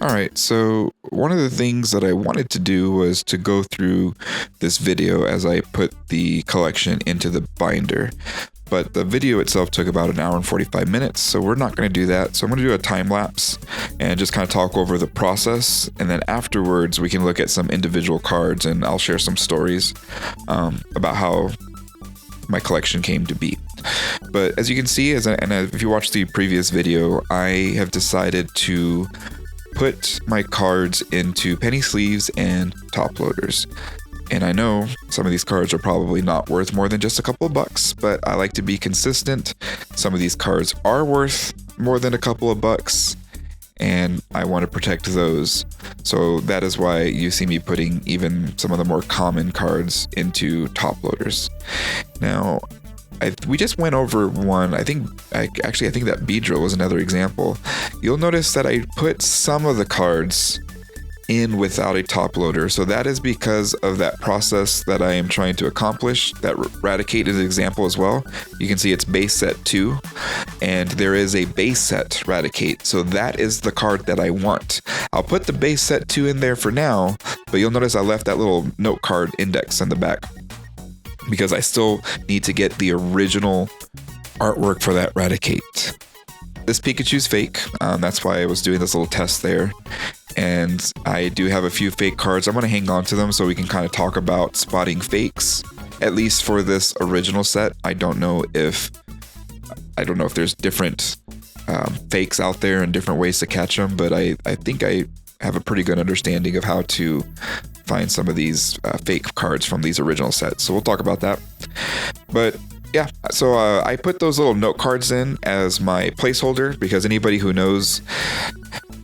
Alright, so one of the things that I wanted to do was to go through this video as I put the collection into the binder. But the video itself took about an hour and 45 minutes, so we're not going to do that. So I'm going to do a time lapse and just kind of talk over the process. And then afterwards, we can look at some individual cards and I'll share some stories about how my collection came to be. But as you can see, if you watched the previous video, I have decided to put my cards into penny sleeves and top loaders. And I know some of these cards are probably not worth more than just a couple of bucks, but I like to be consistent. Some of these cards are worth more than a couple of bucks, and I want to protect those. So that is why you see me putting even some of the more common cards into top loaders. Now, we just went over one. I think that Beedrill was another example. You'll notice that I put some of the cards in without a top loader. So that is because of that process that I am trying to accomplish. That Raticate is an example as well. You can see it's base set 2, and there is a base set Raticate. So that is the card that I want. I'll put the base set 2 in there for now, but you'll notice I left that little note card index in the back because I still need to get the original artwork for that Raticate. This Pikachu's fake. That's why I was doing this little test there. And I do have a few fake cards. I'm going to hang on to them so we can kind of talk about spotting fakes, at least for this original set. I don't know if there's different fakes out there and different ways to catch them, but I think I have a pretty good understanding of how to find some of these fake cards from these original sets. So we'll talk about that. But yeah, so I put those little note cards in as my placeholder because anybody who knows,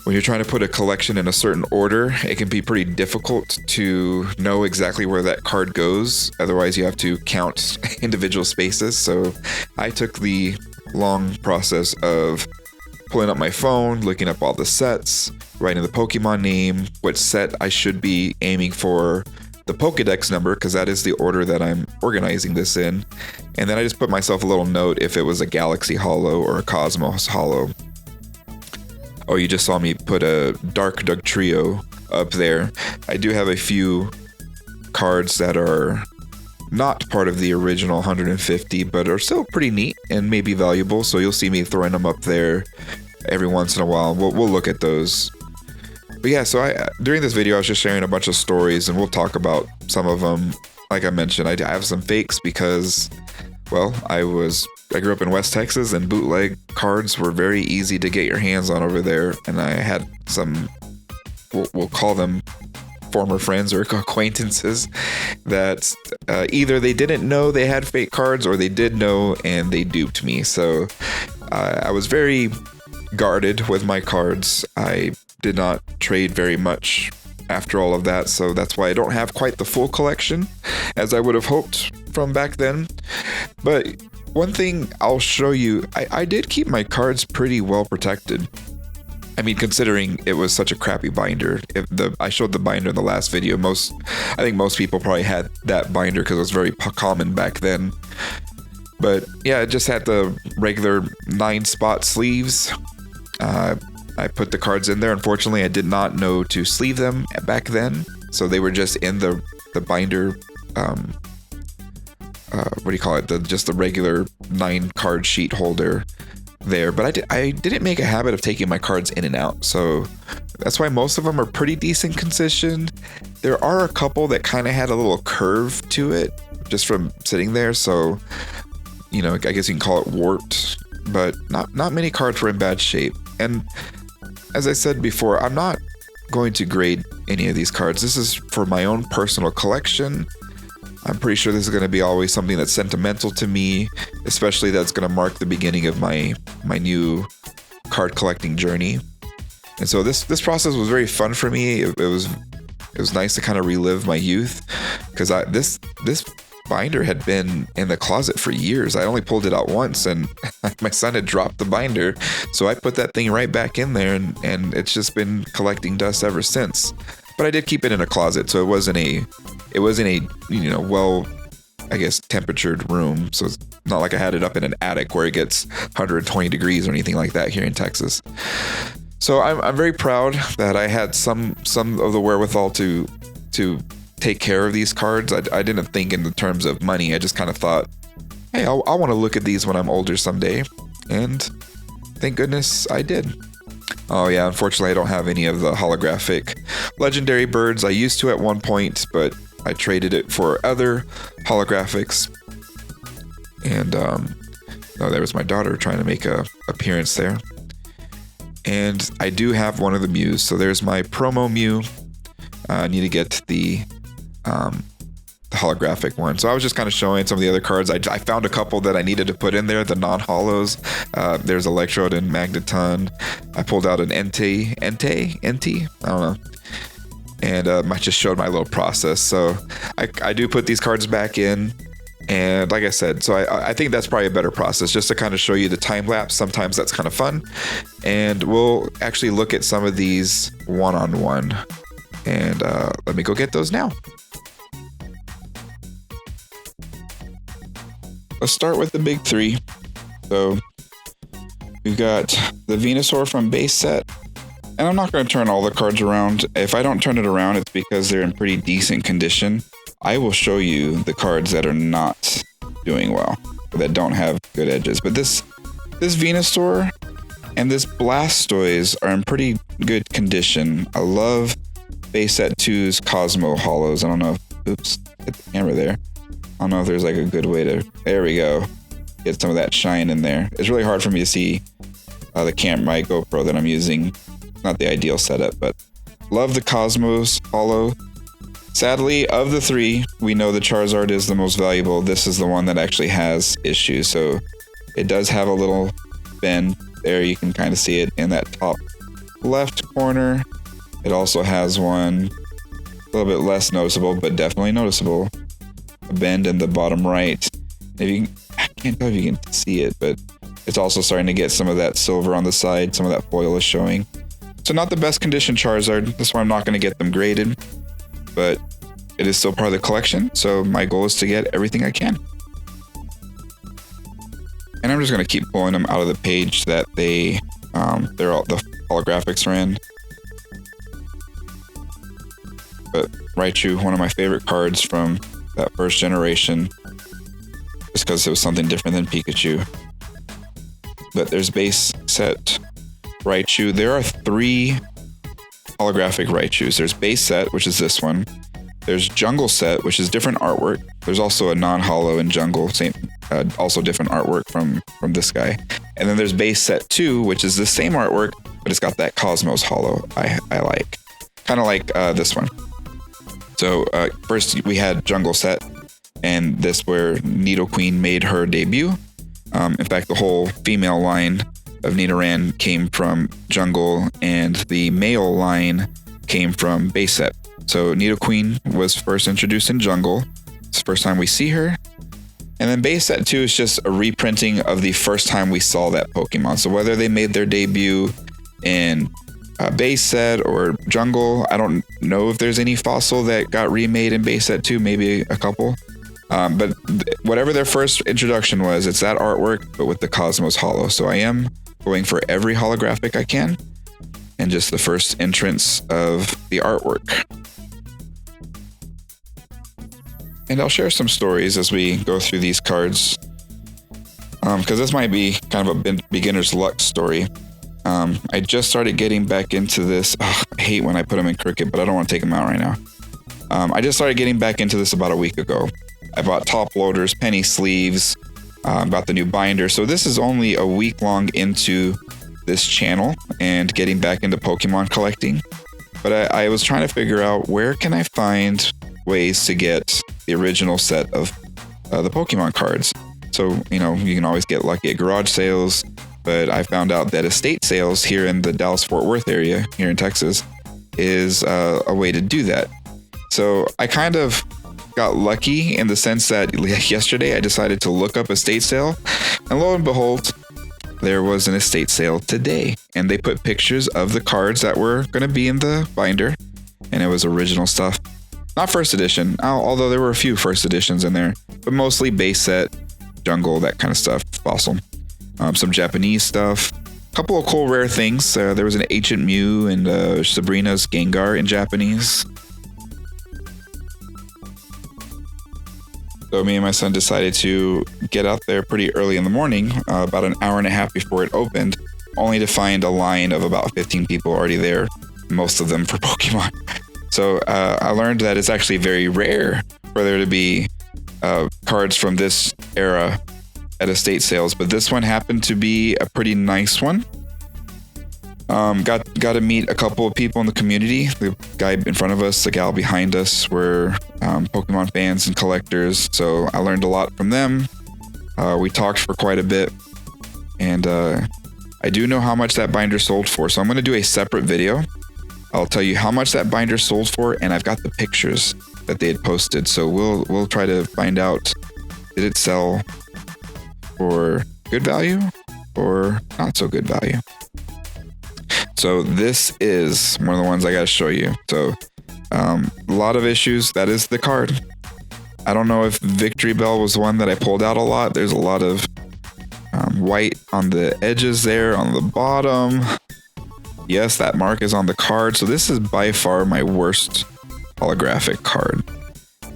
when you're trying to put a collection in a certain order, it can be pretty difficult to know exactly where that card goes. Otherwise, you have to count individual spaces. So I took the long process of pulling up my phone, looking up all the sets, writing the Pokemon name, which set I should be aiming for, the Pokedex number, because that is the order that I'm organizing this in. And then I just put myself a little note if it was a Galaxy Holo or a Cosmos Holo. Oh, you just saw me put a Dark Dugtrio up there. I do have a few cards that are not part of the original 150, but are still pretty neat and maybe valuable. So you'll see me throwing them up there every once in a while. We'll look at those. But yeah, so during this video, I was just sharing a bunch of stories, and we'll talk about some of them. Like I mentioned, I have some fakes because, well, I grew up in West Texas, and bootleg cards were very easy to get your hands on over there. And I had some, we'll call them former friends or acquaintances that either they didn't know they had fake cards or they did know and they duped me. So I was very guarded with my cards. I did not trade very much after all of that. So that's why I don't have quite the full collection as I would have hoped from back then. But one thing I'll show you, I did keep my cards pretty well protected. I mean, considering it was such a crappy binder. I showed the binder in the last video. I think most people probably had that binder because it was very common back then. But yeah, it just had the regular 9-spot sleeves. I put the cards in there. Unfortunately, I did not know to sleeve them back then. So they were just in the binder, what do you call it? Just the regular 9-card sheet holder there. But I didn't make a habit of taking my cards in and out. So that's why most of them are pretty decent condition. There are a couple that kind of had a little curve to it just from sitting there. So, you know, I guess you can call it warped. But not many cards were in bad shape. And as I said before, I'm not going to grade any of these cards. This is for my own personal collection. I'm pretty sure this is going to be always something that's sentimental to me, especially that's going to mark the beginning of my new card collecting journey. And so this process was very fun for me. It was nice to kind of relive my youth because this binder had been in the closet for years. I only pulled it out once, and my son had dropped the binder, so I put that thing right back in there, and it's just been collecting dust ever since. But I did keep it in a closet, so it wasn't a well, I guess, temperatured room. So it's not like I had it up in an attic where it gets 120 degrees or anything like that here in Texas. So I'm very proud that I had some of the wherewithal to take care of these cards. I didn't think in the terms of money. I just kind of thought, hey, I want to look at these when I'm older someday. And thank goodness I did. Oh yeah, unfortunately I don't have any of the holographic legendary birds. I used to at one point, but I traded it for other holographics. And oh, there was my daughter trying to make a appearance there. And I do have one of the Mews. So there's my promo Mew. I need to get the holographic one. So I was just kind of showing some of the other cards. I found a couple that I needed to put in there, the non-holos. There's Electrode and Magneton. I pulled out an Entei? I don't know. And I just showed my little process. So I do put these cards back in. And like I said, so I think that's probably a better process, just to kind of show you the time lapse. Sometimes that's kind of fun. And we'll actually look at some of these one-on-one. And let me go get those now. Let's start with the big three. So we've got the Venusaur from base set. And I'm not going to turn all the cards around. If I don't turn it around, it's because they're in pretty decent condition. I will show you the cards that are not doing well, that don't have good edges. But this Venusaur and this Blastoise are in pretty good condition. I love base set 2's Cosmo Holos. I don't know if, oops, hit the camera there. I don't know if there's like a good way to, there we go, get some of that shine in there. It's really hard for me to see the camera, my GoPro that I'm using. Not the ideal setup, but love the Cosmos Holo. Sadly, of the three, we know the Charizard is the most valuable. This is the one that actually has issues. So it does have a little bend there. You can kind of see it in that top left corner. It also has one a little bit less noticeable, but definitely noticeable. A bend in the bottom right. If you can, I can't tell if you can see it, but it's also starting to get some of that silver on the side. Some of that foil is showing. So not the best condition Charizard. That's why I'm not going to get them graded. But it is still part of the collection, so my goal is to get everything I can. And I'm just going to keep pulling them out of the page that they're all, the holographics are in. But Raichu, one of my favorite cards from that first generation, just because it was something different than Pikachu. But there's base set Raichu. There are 3 holographic Raichus. There's base set, which is this one. There's jungle set, which is different artwork. There's also a non-holo in jungle, same, also different artwork from this guy. And then there's base set 2, which is the same artwork, but it's got that Cosmos holo I like. Kind of like this one. So first we had jungle set, and this where Nidoqueen made her debut. In fact, the whole female line of Nidoran came from jungle, and the male line came from base set. So Nidoqueen was first introduced in jungle. It's the first time we see her. And then base set 2 is just a reprinting of the first time we saw that Pokemon. So whether they made their debut in base set or jungle, I don't know if there's any fossil that got remade in base set 2, maybe a couple. But whatever their first introduction was, it's that artwork, but with the Cosmos holo. So I am going for every holographic I can, and just the first entrance of the artwork. And I'll share some stories as we go through these cards, because this might be kind of a beginner's luck story. I just started getting back into this. I hate when I put them in Cricut, but I don't want to take them out right now. I just started getting back into this about a week ago. I bought top loaders, penny sleeves, got the new binder. So this is only a week long into this channel and getting back into Pokemon collecting. But I was trying to figure out, where can I find ways to get the original set of the Pokemon cards. So, you know, you can always get lucky at garage sales, but I found out that estate sales here in the Dallas-Fort Worth area, here in Texas, is a way to do that. So I kind of got lucky in the sense that yesterday I decided to look up estate sale, and lo and behold, there was an estate sale today, and they put pictures of the cards that were going to be in the binder, and it was original stuff. Not first edition, although there were a few first editions in there, but mostly base set, jungle, that kind of stuff, fossil. Some Japanese stuff, couple of cool rare things. There was an Ancient Mew and Sabrina's Gengar in Japanese. So me and my son decided to get out there pretty early in the morning, about an hour and a half before it opened, only to find a line of about 15 people already there, most of them for Pokemon. So I learned that it's actually very rare for there to be cards from this era at estate sales, but this one happened to be a pretty nice one. Got to meet a couple of people in the community. The guy in front of us, the gal behind us were Pokemon fans and collectors, so I learned a lot from them. We talked for quite a bit, and I do know how much that binder sold for, so I'm going to do a separate video. I'll tell you how much that binder sold for, and I've got the pictures that they had posted, so we'll try to find out, did it sell for good value or not so good value. So this is one of the ones I gotta show you. So a lot of issues. That is the card. I don't know if Victreebel was one that I pulled out a lot. There's a lot of white on the edges there on the bottom. Yes, that mark is on the card. So this is by far my worst holographic card.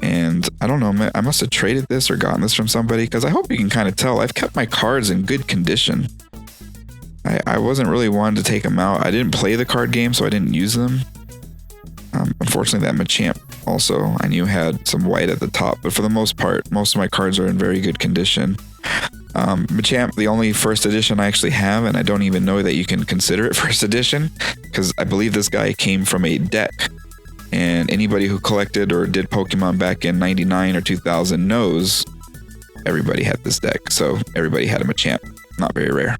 And I don't know, I must have traded this or gotten this from somebody, because I hope you can kind of tell I've kept my cards in good condition. I wasn't really one to take them out. I didn't play the card game, so I didn't use them. Unfortunately, that Machamp also I knew had some white at the top, but for the most part, most of my cards are in very good condition. Machamp, the only first edition I actually have, and I don't even know that you can consider it first edition, because I believe this guy came from a deck. And anybody who collected or did Pokemon back in 99 or 2000 knows everybody had this deck. So everybody had a Machamp. Not very rare.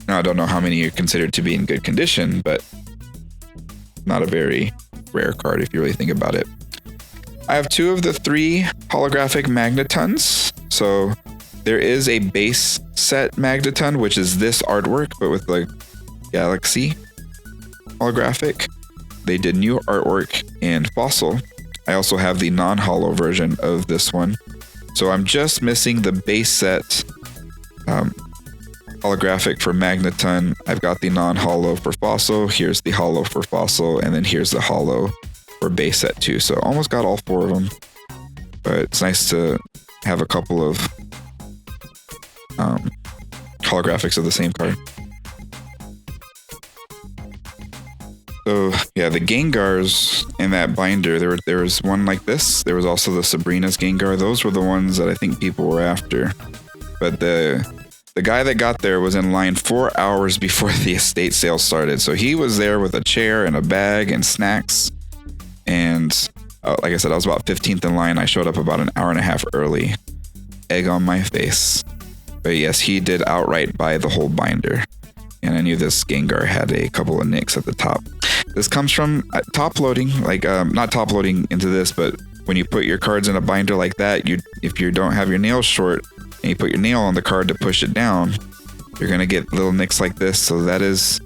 Now, I don't know how many are considered to be in good condition, but not a very rare card if you really think about it. I have 2 of the 3 holographic Magnetons. So there is a base set Magneton, which is this artwork, but with the Galaxy holographic. They did new artwork in Fossil. I also have the non-holo version of this one. So I'm just missing the base set holographic for Magneton. I've got the non-holo for Fossil. Here's the holo for Fossil. And then here's the holo for base set too. So almost got all 4 of them. But it's nice to have a couple of holographics of the same card. So yeah, the Gengars in that binder, there was one like this. There was also the Sabrina's Gengar. Those were the ones that I think people were after. But the guy that got there was in line 4 hours before the estate sale started. So he was there with a chair and a bag and snacks. And like I said, I was about 15th in line. I showed up about an hour and a half early. Egg on my face. But yes, he did outright buy the whole binder. And I knew this Gengar had a couple of nicks at the top. This comes from top loading, like not top loading into this, but when you put your cards in a binder like that, if you don't have your nails short and you put your nail on the card to push it down, you're gonna get little nicks like this. So that is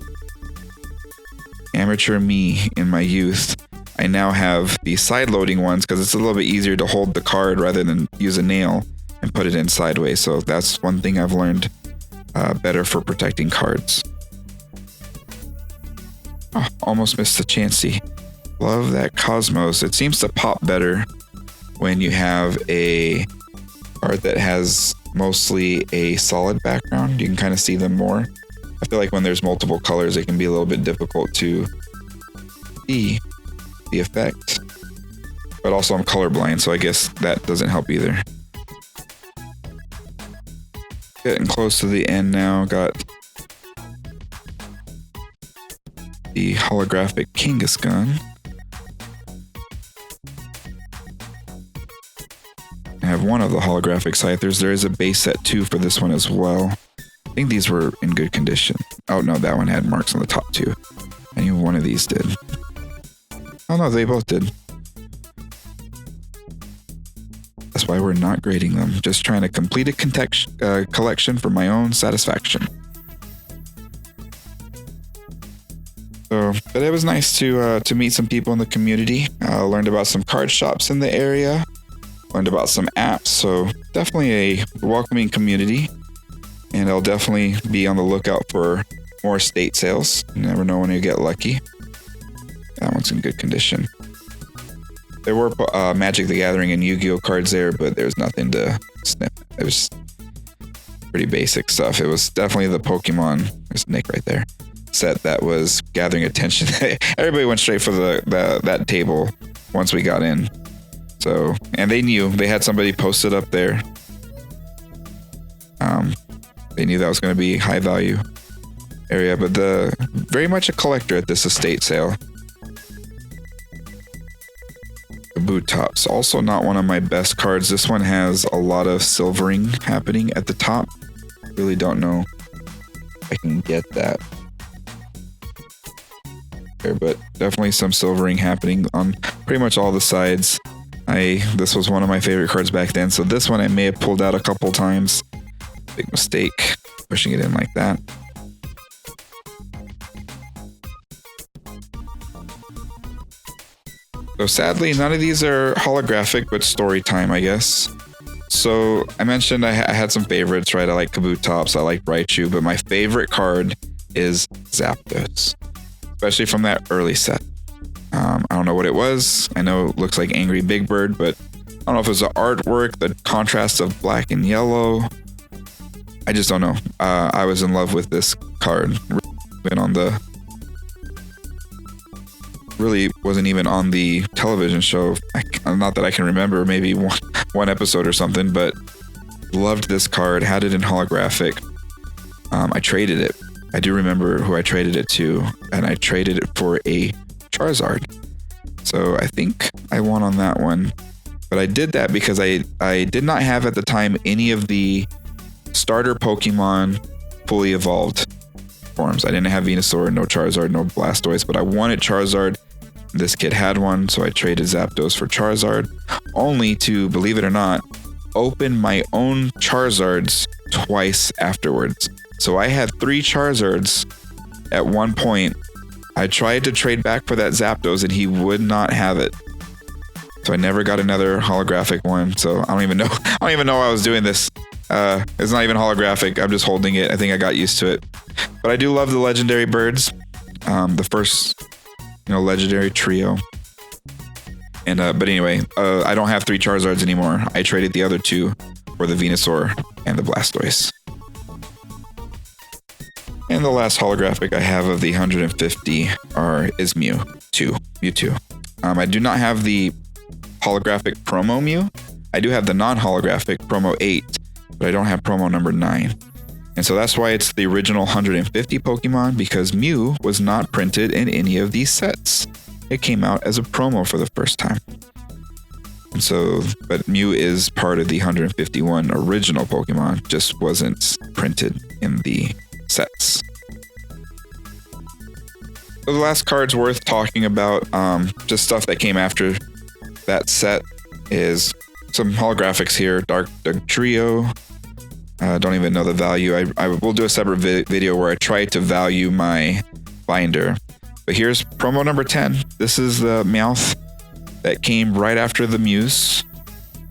amateur me in my youth. I now have the side loading ones because it's a little bit easier to hold the card rather than use a nail and put it in sideways. So that's one thing I've learned better for protecting cards. Oh, almost missed the Chansey. Love that Cosmos. It seems to pop better when you have a card that has mostly a solid background. You can kind of see them more. I feel like when there's multiple colors, it can be a little bit difficult to see the effect. But also I'm colorblind, so I guess that doesn't help either. Getting close to the end now. Got the holographic Kangaskhan. I have one of the holographic Scythers. There is a base set 2 for this one as well. I think these were in good condition. Oh no, that one had marks on the top too. I knew one of these did. Oh no, they both did. That's why we're not grading them. Just trying to complete a collection for my own satisfaction. So, but it was nice to meet some people in the community. Learned about some card shops in the area. Learned about some apps. So definitely a welcoming community. And I'll definitely be on the lookout for more state sales. You never know when you get lucky. That one's in good condition. There were Magic the Gathering and Yu-Gi-Oh cards there, but there's nothing to sniff. It was pretty basic stuff. It was definitely the Pokemon, there's Nick right there, set that was gathering attention. Everybody went straight for that table once we got in. So, and they knew, they had somebody posted up there. They knew that was going to be high value area, but very much a collector at this estate sale. Kabutops, also not one of my best cards. This one has a lot of silvering happening at the top. Really don't know if I can get that there, but definitely some silvering happening on pretty much all the sides. This was one of my favorite cards back then, so this one I may have pulled out a couple times. Big mistake pushing it in like that. So sadly, none of these are holographic, but story time, I guess. So I mentioned I had some favorites, right? I like Kabutops, I like Raichu, but my favorite card is Zapdos, especially from that early set. I don't know what it was. I know it looks like Angry Big Bird, but I don't know if it was the artwork, the contrast of black and yellow. I just don't know. I was in love with this card. Really wasn't even on the television show. Not that I can remember, maybe one episode or something, but loved this card, had it in holographic. I traded it. I do remember who I traded it to, and I traded it for a Charizard. So I think I won on that one. But I did that because I did not have at the time any of the starter Pokemon fully evolved forms. I didn't have Venusaur, no Charizard, no Blastoise, but I wanted Charizard. This kid had one, so I traded Zapdos for Charizard, only to, believe it or not, open my own Charizards twice afterwards. So I had 3 Charizards at one point. I tried to trade back for that Zapdos and he would not have it. So I never got another holographic one. So I don't even know I was doing this. It's not even holographic. I'm just holding it. I think I got used to it. But I do love the legendary birds. The first, legendary trio. And but anyway, I don't have 3 Charizards anymore. I traded the other 2 for the Venusaur and the Blastoise. And the last holographic I have of the 150 is Mewtwo. I do not have the holographic promo Mew. I do have the non-holographic promo 8, but I don't have promo number 9. And so that's why it's the original 150 Pokemon, because Mew was not printed in any of these sets. It came out as a promo for the first time. And so, but Mew is part of the 151 original Pokemon, just wasn't printed in the sets. So the last cards worth talking about, just stuff that came after that set, is some holographics here. Dark Trio. Don't even know the value. I will do a separate video where I try to value my binder. But here's promo number 10. This is the Meowth that came right after the Mews.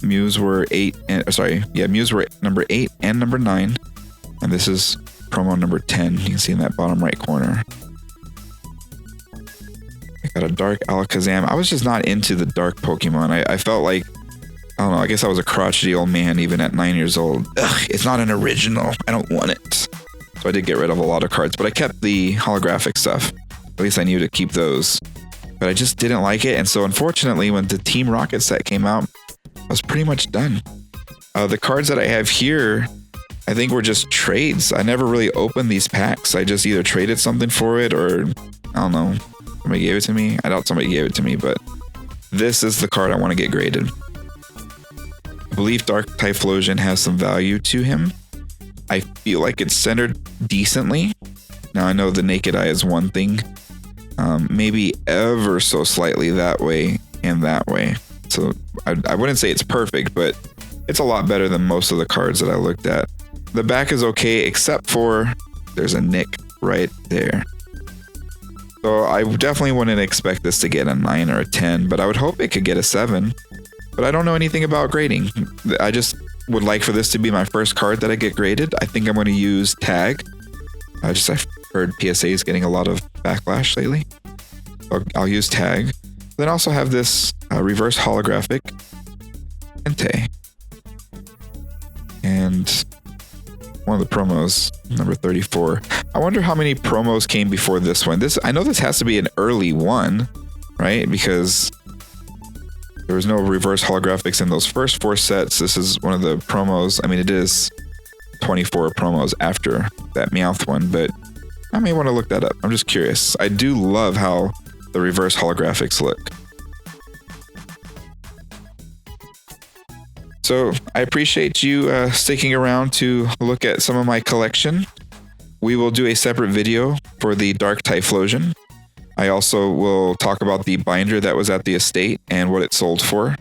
Mews were Mews were number 8 and number 9. And this is promo number 10. You can see in that bottom right corner. I got a Dark Alakazam. I was just not into the dark Pokemon. I felt like, I don't know, I guess I was a crotchety old man even at 9 years old. Ugh, it's not an original. I don't want it. So I did get rid of a lot of cards, but I kept the holographic stuff. At least I knew to keep those. But I just didn't like it. And so unfortunately, when the Team Rocket set came out, I was pretty much done. The cards that I have here, I think were just trades. I never really opened these packs. I just either traded something for it or, I don't know, somebody gave it to me. I doubt somebody gave it to me, but this is the card I want to get graded. I believe Dark Typhlosion has some value to him. I feel like it's centered decently. Now I know the naked eye is one thing. Maybe ever so slightly that way and that way. So I wouldn't say it's perfect, but it's a lot better than most of the cards that I looked at. The back is okay, except for there's a nick right there. So I definitely wouldn't expect this to get a 9 or a 10, but I would hope it could get a 7. But I don't know anything about grading. I just would like for this to be my first card that I get graded, I think I'm going to use Tag. I've heard PSA is getting a lot of backlash lately. So I'll use Tag. Then I also have this reverse holographic Entei. And one of the promos, number 34. I wonder how many promos came before this one. I know this has to be an early one, right? Because there was no reverse holographics in those first 4 sets. This is one of the promos. I mean, it is 24 promos after that Meowth one, but I may want to look that up. I'm just curious. I do love how the reverse holographics look. So I appreciate you sticking around to look at some of my collection. We will do a separate video for the Dark Typhlosion. I also will talk about the binder that was at the estate and what it sold for.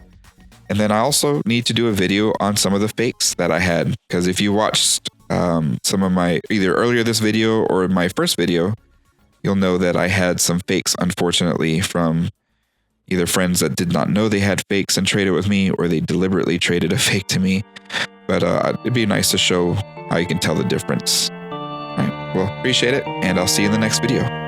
And then I also need to do a video on some of the fakes that I had. Because if you watched some of my, either earlier this video or my first video, you'll know that I had some fakes, unfortunately, from either friends that did not know they had fakes and traded with me, or they deliberately traded a fake to me. But it'd be nice to show how you can tell the difference. All right, well, appreciate it, and I'll see you in the next video.